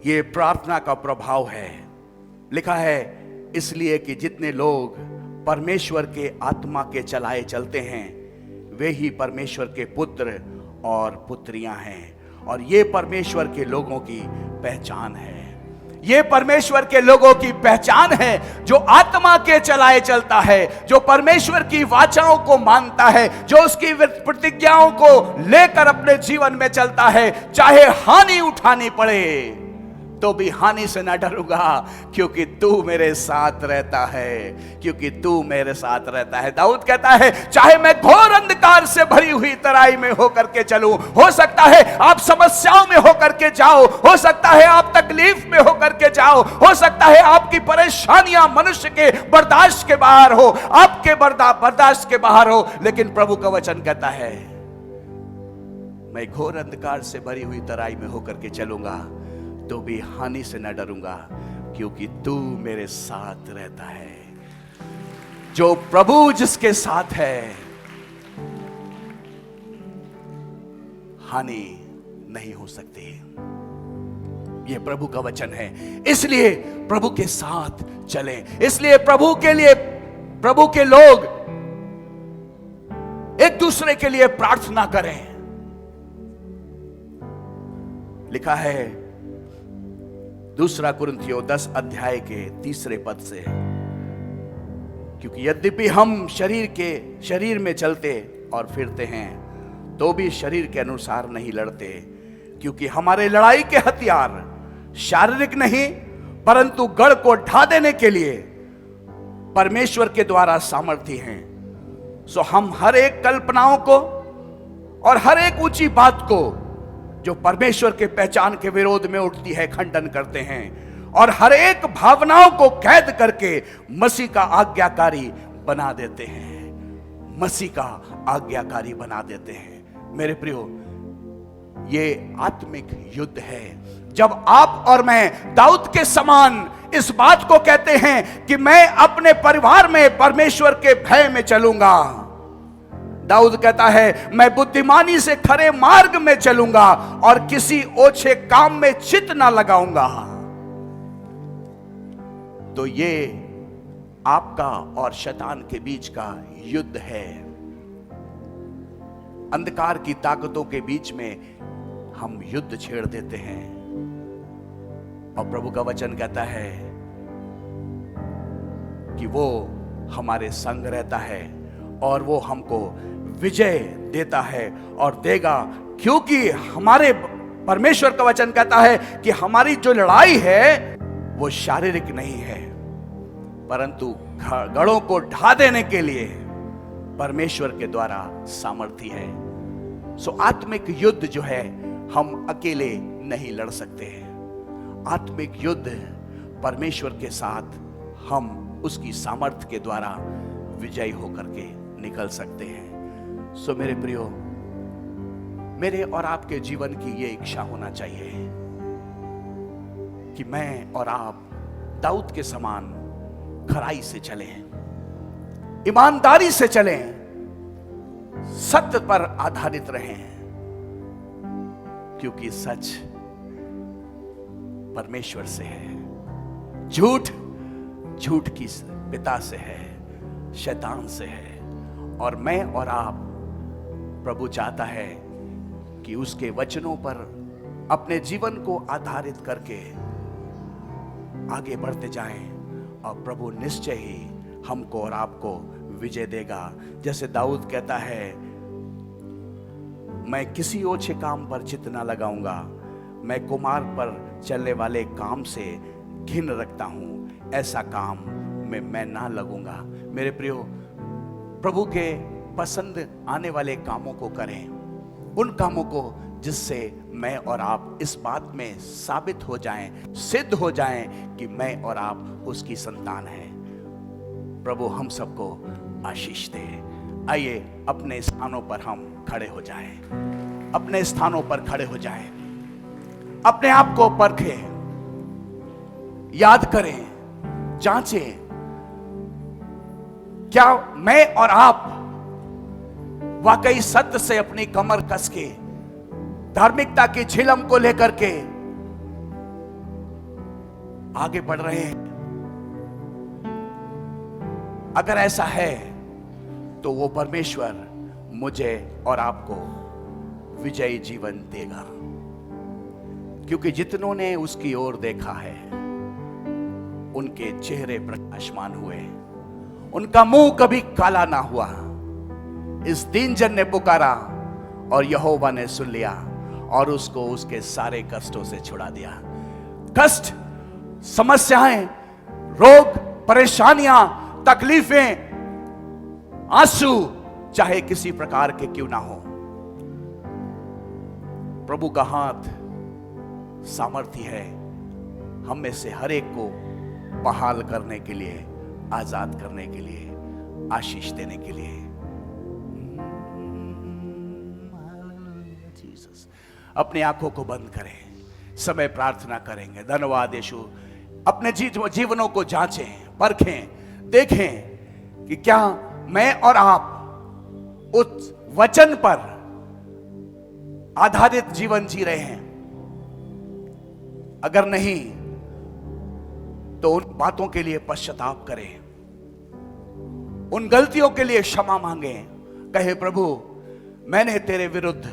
ये प्रार्थना का प्रभाव है। लिखा है इसलिए कि जितने लोग परमेश्वर के आत्मा के चलाए चलते हैं वे ही परमेश्वर के पुत्र और पुत्रियां हैं। और ये परमेश्वर के लोगों की पहचान है, ये परमेश्वर के लोगों की पहचान है जो आत्मा के चलाए चलता है, जो परमेश्वर की वाचाओं को मानता है, जो उसकी प्रतिज्ञाओं को लेकर अपने जीवन में चलता है, चाहे हानि उठानी पड़े, तो भी हानि से न डरूंगा, क्योंकि तू मेरे साथ रहता है, क्योंकि तू मेरे साथ रहता है। दाऊद कहता है, चाहे मैं घोर अंधकार से भरी हुई तराई में होकर के चलूं, हो सकता है आप समस्याओं में होकर के जाओ, हो सकता है आप तकलीफ में होकर के जाओ, हो सकता है आपकी परेशानियां मनुष्य के बर्दाश्त के बाहर हो, आपके बर्दाश्त के बाहर हो, लेकिन प्रभु का वचन कहता है, मैं घोर अंधकार से भरी हुई तराई में होकर के चलूंगा तो भी हानि से न डरूंगा, क्योंकि तू मेरे साथ रहता है। जो प्रभु जिसके साथ है, हानि नहीं हो सकती। यह प्रभु का वचन है, इसलिए प्रभु के साथ चले, इसलिए प्रभु के लिए, प्रभु के लोग एक दूसरे के लिए प्रार्थना करें। लिखा है 2 कुरिन्थियों 10 अध्याय के 3 पद से, क्योंकि यद्यपि हम शरीर में चलते और फिरते हैं तो भी शरीर के अनुसार नहीं लड़ते, क्योंकि हमारे लड़ाई के हथियार शारीरिक नहीं परंतु गढ़ को ढा देने के लिए परमेश्वर के द्वारा सामर्थी हैं। सो हम हर एक कल्पनाओं को और हर एक ऊंची बात को जो परमेश्वर के पहचान के विरोध में उठती है खंडन करते हैं, और हर एक भावनाओं को कैद करके मसीह का आज्ञाकारी बना देते हैं, मसीह का आज्ञाकारी बना देते हैं। मेरे प्रियो, ये आत्मिक युद्ध है। जब आप और मैं दाऊद के समान इस बात को कहते हैं कि मैं अपने परिवार में परमेश्वर के भय में चलूंगा, दाऊद कहता है, मैं बुद्धिमानी से खरे मार्ग में चलूंगा और किसी ओछे काम में चित ना लगाऊंगा। तो ये आपका और शैतान के बीच का युद्ध है। अंधकार की ताकतों के बीच में हम युद्ध छेड़ देते हैं, और प्रभु का वचन कहता है कि वो हमारे संग रहता है और वो हमको विजय देता है और देगा, क्योंकि हमारे परमेश्वर का वचन कहता है कि हमारी जो लड़ाई है वो शारीरिक नहीं है, परंतु गढ़ों को ढा देने के लिए परमेश्वर के द्वारा सामर्थी है। सो आत्मिक युद्ध जो है हम अकेले नहीं लड़ सकते हैं। आत्मिक युद्ध परमेश्वर के साथ हम उसकी सामर्थ्य के द्वारा विजयी होकर के निकल सकते हैं। सो मेरे प्रियो, मेरे और आपके जीवन की ये इच्छा होना चाहिए कि मैं और आप दाऊद के समान खराई से चलें, ईमानदारी से चलें, सत्य पर आधारित रहें, क्योंकि सच परमेश्वर से है, झूठ की पिता से है, शैतान से है। और मैं और आप, प्रभु चाहता है कि उसके वचनों पर अपने जीवन को आधारित करके आगे बढ़ते जाएं, और प्रभु निश्चय ही हमको और आपको विजय देगा। जैसे दाऊद कहता है, मैं किसी ओछे काम पर चित्त न लगाऊंगा, मैं कुमार पर चलने वाले काम से घिन रखता हूं, ऐसा काम में मैं ना लगूंगा। मेरे प्रियो, प्रभु के पसंद आने वाले कामों को करें, उन कामों को जिससे मैं और आप इस बात में साबित हो जाएं, सिद्ध हो जाएं कि मैं और आप उसकी संतान हैं। प्रभु हम सबको आशीष दे। आइए अपने स्थानों पर हम खड़े हो जाएं, अपने स्थानों पर खड़े हो जाएं, अपने आप को परखें, याद करें, जांचें, क्या मैं और आप वाकई सत्य से अपनी कमर कस के धार्मिकता की झिलम को लेकर के आगे बढ़ रहे हैं? अगर ऐसा है तो वो परमेश्वर मुझे और आपको विजयी जीवन देगा, क्योंकि जितनों ने उसकी ओर देखा है उनके चेहरे प्रकाशमान हुए, उनका मुंह कभी काला ना हुआ। इस दीन जन ने पुकारा और यहोवा ने सुन लिया और उसको उसके सारे कष्टों से छुड़ा दिया। कष्ट, समस्याएं, रोग, परेशानियां, तकलीफें, आंसू चाहे किसी प्रकार के क्यों ना हो, प्रभु का हाथ सामर्थ्य है हम में से हर एक को बहाल करने के लिए, आजाद करने के लिए, आशीष देने के लिए। जीसस, अपनी आंखों को बंद करें, समय प्रार्थना करेंगे। धन्यवाद यीशु। अपने जीवनों को जांचें, परखें, देखें कि क्या मैं और आप उस वचन पर आधारित जीवन जी रहे हैं। अगर नहीं तो उन बातों के लिए पश्चाताप करें, उन गलतियों के लिए क्षमा मांगें, कहे प्रभु मैंने तेरे विरुद्ध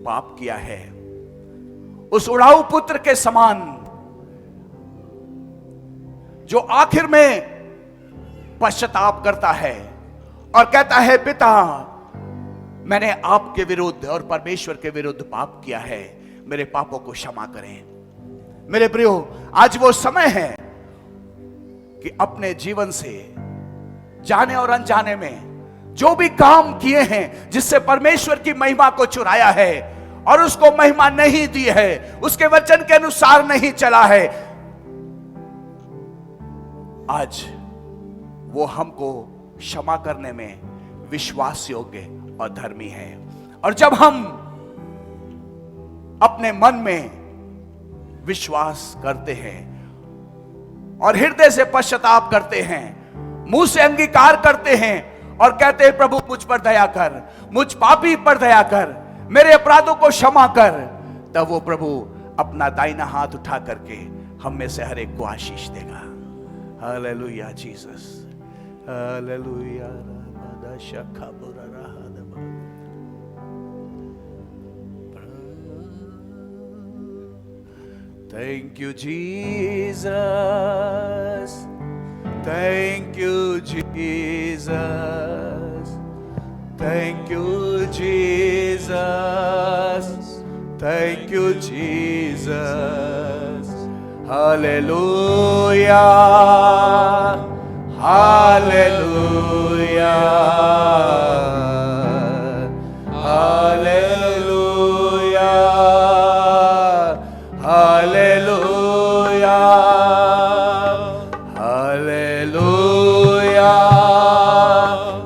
पाप किया है। उस उड़ाऊ पुत्र के समान जो आखिर में पश्चाताप करता है और कहता है पिता मैंने आपके विरुद्ध और परमेश्वर के विरुद्ध पाप किया है, मेरे पापों को क्षमा करें। मेरे प्रियो, आज वो समय है कि अपने जीवन से जाने और अनजाने में जो भी काम किए हैं जिससे परमेश्वर की महिमा को चुराया है और उसको महिमा नहीं दी है, उसके वचन के अनुसार नहीं चला है, आज वो हमको क्षमा करने में विश्वास योग्य और धर्मी है। और जब हम अपने मन में विश्वास करते हैं और हृदय से पश्चाताप करते हैं, मुंह से अंगीकार करते हैं और कहते हैं प्रभु मुझ पर दया कर, मुझ पापी पर दया कर, मेरे अपराधों को क्षमा कर, तब वो प्रभु अपना दाहिना हाथ उठा करके हम में से हर एक को आशीष देगा। Hallelujah Jesus, hallelujah. Thank you, Jesus. Thank you, Jesus. Thank you, Jesus. Thank you, Jesus. Hallelujah. Hallelujah. Hallelujah. Hallelujah. Hallelujah.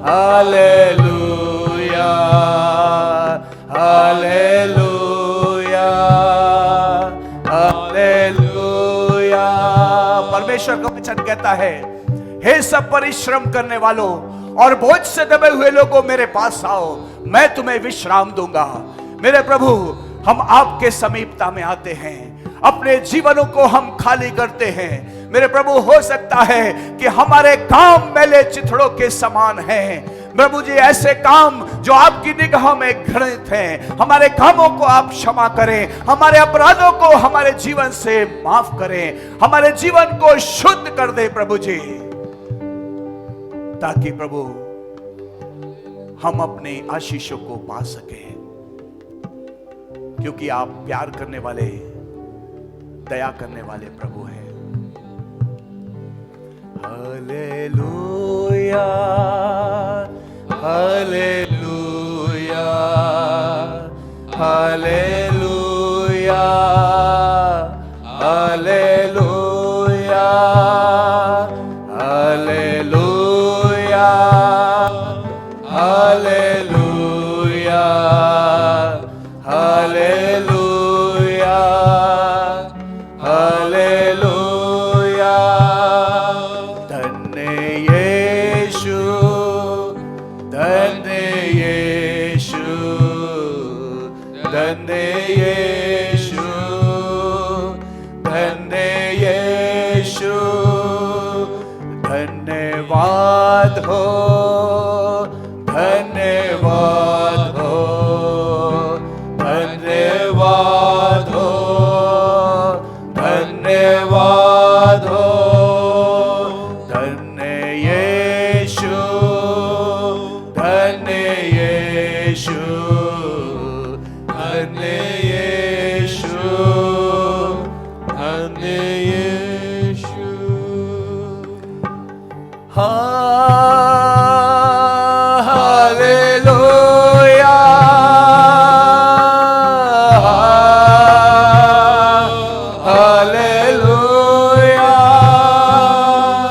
Hallelujah. Hallelujah. Hallelujah. परमेश्वर का वचन कहता है, हे सब परिश्रम करने वालों और बोझ से दबे हुए लोगों मेरे पास आओ, मैं तुम्हें विश्राम दूंगा। मेरे प्रभु, हम आपके समीपता में आते हैं, अपने जीवनों को हम खाली करते हैं। मेरे प्रभु, हो सकता है कि हमारे काम मैले चिथड़ों के समान हैं। प्रभु जी, ऐसे काम जो आपकी निगाह में घृणित हैं, हमारे कामों को आप क्षमा करें, हमारे अपराधों को हमारे जीवन से माफ करें, हमारे जीवन को शुद्ध कर दे प्रभु जी, ताकि प्रभु हम अपने आशीषों को पा सकें, क्योंकि आप प्यार करने वाले, दया करने वाले प्रभु हैं। Hallelujah, hallelujah, hallelujah, hallelujah, hallelujah, hallelujah, hallelujah, hallelujah. धन्य यीशु, धन्य यीशु, धन्य यीशु, धन्य यीशु। धन्यवाद हो, धन्यवाद हो, धन्यवाद हो, धन्यवाद हो। धन्य यीशु, धन्य यीशु, धन्य यीशु, धन्य hallelujah, hallelujah, hallelujah,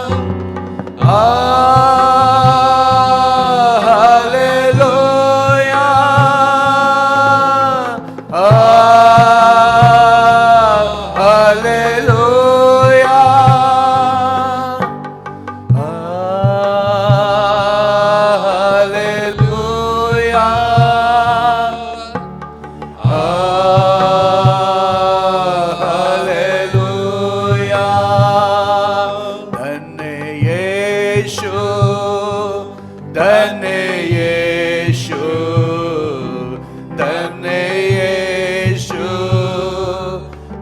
hallelujah, hallelujah, hallelujah. धन्य यीशु, धन्य यीशु, धन्य यीशु,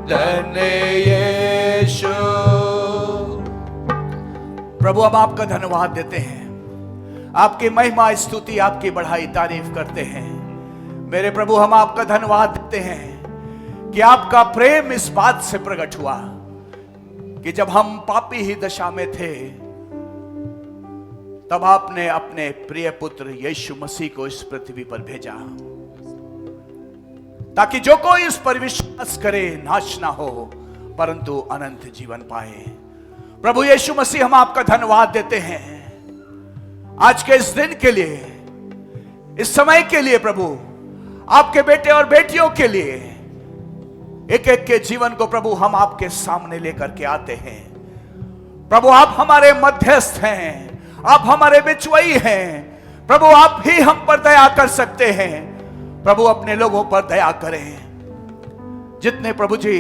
धन्य यीशु। प्रभु हम आपका धन्यवाद देते हैं, आपकी महिमा स्तुति आपकी बढ़ाई तारीफ करते हैं। मेरे प्रभु हम आपका धन्यवाद देते हैं कि आपका प्रेम इस बात से प्रकट हुआ कि जब हम पापी ही दशा में थे तब आपने अपने प्रिय पुत्र यीशु मसीह को इस पृथ्वी पर भेजा ताकि जो कोई इस पर विश्वास करे नाश ना हो परंतु अनंत जीवन पाए। प्रभु यीशु मसीह हम आपका धन्यवाद देते हैं आज के इस दिन के लिए, इस समय के लिए। प्रभु आपके बेटे और बेटियों के लिए एक एक के जीवन को प्रभु हम आपके सामने लेकर के आते हैं। प्रभु आप हमारे मध्यस्थ हैं, आप हमारे बिचवई हैं। प्रभु आप ही हम पर दया कर सकते हैं। प्रभु अपने लोगों पर दया करें। जितने प्रभु जी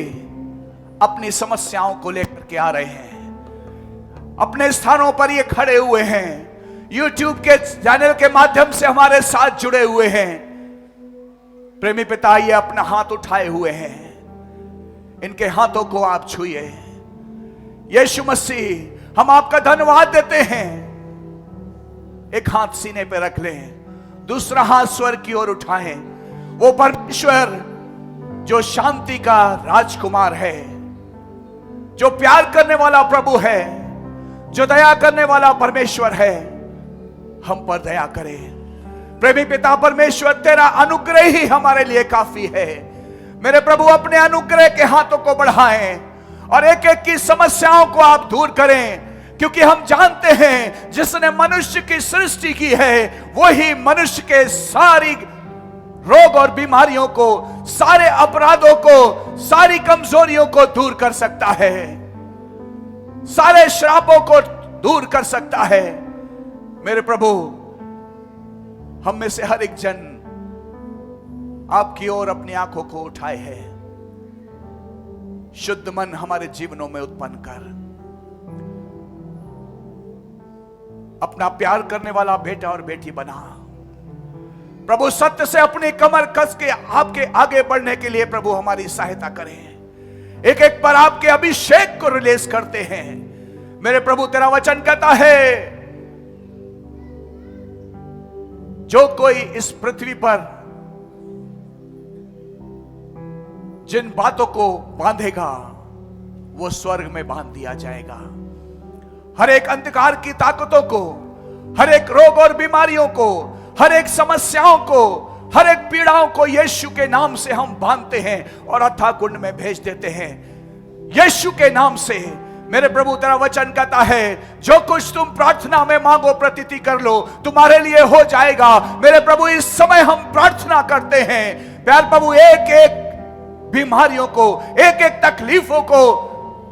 अपनी समस्याओं को लेकर के आ रहे हैं, अपने स्थानों पर ये खड़े हुए हैं, YouTube के चैनल के माध्यम से हमारे साथ जुड़े हुए हैं, प्रेमी पिता ये अपना हाथ उठाए हुए हैं, इनके हाथों को आप छुइए। यीशु मसीह हम आपका धन्यवाद देते हैं। एक हाथ सीने पे रख लें, दूसरा हाथ स्वर्ग की ओर उठाएं। वो परमेश्वर जो शांति का राजकुमार है, जो प्यार करने वाला प्रभु है, जो दया करने वाला परमेश्वर है, हम पर दया करें। प्रेमी पिता परमेश्वर तेरा अनुग्रह ही हमारे लिए काफी है। मेरे प्रभु अपने अनुग्रह के हाथों को बढ़ाएं और एक एक की समस्याओं को आप दूर करें, क्योंकि हम जानते हैं जिसने मनुष्य की सृष्टि की है वही मनुष्य के सारी रोग और बीमारियों को, सारे अपराधों को, सारी कमजोरियों को दूर कर सकता है, सारे श्रापों को दूर कर सकता है। मेरे प्रभु हम में से हर एक जन आपकी ओर अपनी आंखों को उठाए है। शुद्ध मन हमारे जीवनों में उत्पन्न कर, अपना प्यार करने वाला बेटा और बेटी बना। प्रभु सत्य से अपनी कमर कस के आपके आगे बढ़ने के लिए प्रभु हमारी सहायता करें। एक एक पर आपके अभिषेक को रिलीज करते हैं। मेरे प्रभु तेरा वचन कहता है जो कोई इस पृथ्वी पर जिन बातों को बांधेगा वो स्वर्ग में बांध दिया जाएगा। हर एक अंधकार की ताकतों को, हर एक रोग और बीमारियों को, हर एक समस्याओं को, हर एक पीड़ाओं को यीशु के नाम से हम बांधते हैं और अथाह कुंड में भेज देते हैं यीशु के नाम से। मेरे प्रभु तेरा वचन कहता है जो कुछ तुम प्रार्थना में मांगो प्रतीति कर लो, तुम्हारे लिए हो जाएगा। मेरे प्रभु इस समय हम प्रार्थना करते हैं प्यार प्रभु, एक एक बीमारियों को, एक एक तकलीफों को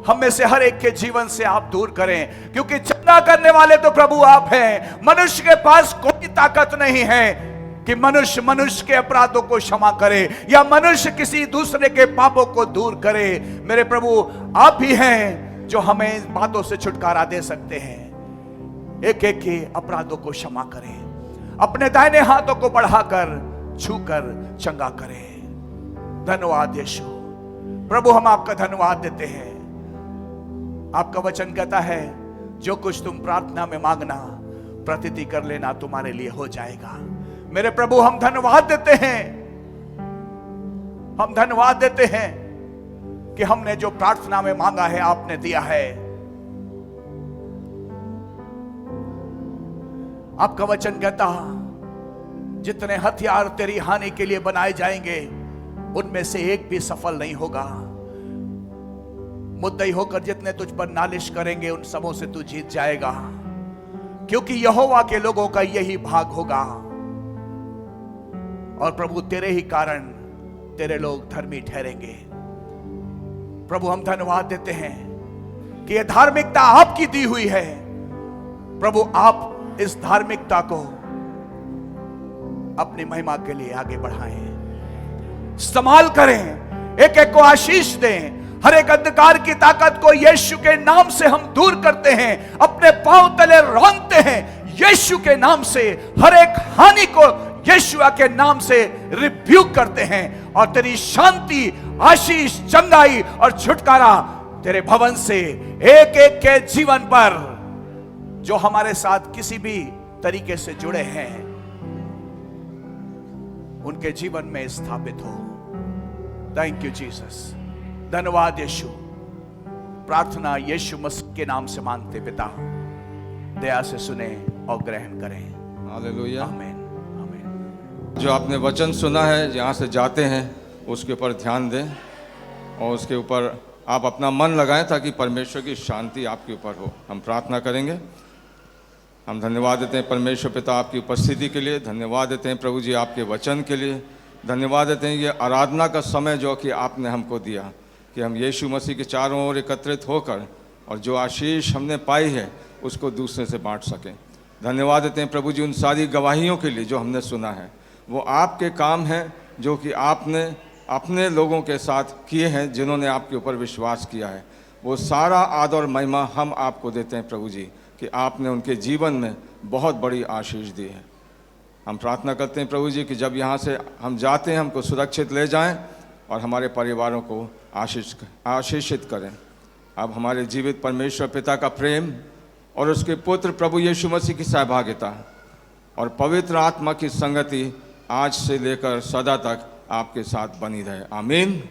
हम में से हर एक के जीवन से आप दूर करें, क्योंकि चंगा करने वाले तो प्रभु आप हैं। मनुष्य के पास कोई ताकत नहीं है कि मनुष्य के अपराधों को क्षमा करे या मनुष्य किसी दूसरे के पापों को दूर करे। मेरे प्रभु आप ही हैं जो हमें इन बातों से छुटकारा दे सकते हैं। एक एक के अपराधों को क्षमा करें, अपने दाहिने हाथों को बढ़ाकर छूकर चंगा करें। धन्यवाद यीशु। प्रभु हम आपका धन्यवाद देते हैं। आपका वचन कहता है जो कुछ तुम प्रार्थना में मांगना प्रतीति कर लेना, तुम्हारे लिए हो जाएगा। मेरे प्रभु हम धन्यवाद देते हैं, हम धन्यवाद देते हैं कि हमने जो प्रार्थना में मांगा है आपने दिया है। आपका वचन कहता, जितने हथियार तेरी हानि के लिए बनाए जाएंगे उनमें से एक भी सफल नहीं होगा। मुद्दई होकर जितने तुझ पर नालिश करेंगे उन सबों से तू जीत जाएगा, क्योंकि यहोवा के लोगों का यही भाग होगा। और प्रभु तेरे ही कारण तेरे लोग धर्मी ठहरेंगे। प्रभु हम धन्यवाद देते हैं कि यह धार्मिकता आपकी दी हुई है। प्रभु आप इस धार्मिकता को अपनी महिमा के लिए आगे बढ़ाएं, इस्तेमाल करें, एक एक को आशीष दें। हर एक अंधकार की ताकत को यीशु के नाम से हम दूर करते हैं, अपने पांव तले रौंदते हैं यीशु के नाम से। हर एक हानि को यीशु के नाम से रिब्यूक करते हैं, और तेरी शांति, आशीष, चंगाई और छुटकारा तेरे भवन से एक एक के जीवन पर, जो हमारे साथ किसी भी तरीके से जुड़े हैं, उनके जीवन में स्थापित हो। Thank you Jesus. धन्यवाद यीशु। प्रार्थना यीशु मसीह के नाम से मांगते पिता, दया से सुने और ग्रहण करें। हालेलुया। आमीन, आमीन। जो आपने वचन सुना है, जहाँ से जाते हैं उसके ऊपर ध्यान दें और उसके ऊपर आप अपना मन लगाएं, ताकि परमेश्वर की शांति आपके ऊपर हो। हम प्रार्थना करेंगे। हम धन्यवाद देते हैं परमेश्वर पिता आपकी उपस्थिति के लिए, धन्यवाद देते हैं प्रभु जी आपके वचन के लिए, धन्यवाद देते हैं ये आराधना का समय जो कि आपने हमको दिया, कि हम यीशु मसीह के चारों ओर एकत्रित होकर और जो आशीष हमने पाई है उसको दूसरे से बांट सकें। धन्यवाद देते हैं प्रभु जी उन सारी गवाहियों के लिए जो हमने सुना है, वो आपके काम हैं जो कि आपने अपने लोगों के साथ किए हैं, जिन्होंने आपके ऊपर विश्वास किया है। वो सारा आदर और महिमा हम आपको देते हैं प्रभु जी, कि आपने उनके जीवन में बहुत बड़ी आशीष दी है। हम प्रार्थना करते हैं प्रभु जी कि जब यहाँ से हम जाते हैं, हमको सुरक्षित ले जाएं और हमारे परिवारों को आशीषित करें। अब हमारे जीवित परमेश्वर पिता का प्रेम और उसके पुत्र प्रभु यीशु मसीह की सहभागिता और पवित्र आत्मा की संगति आज से लेकर सदा तक आपके साथ बनी रहे। आमीन।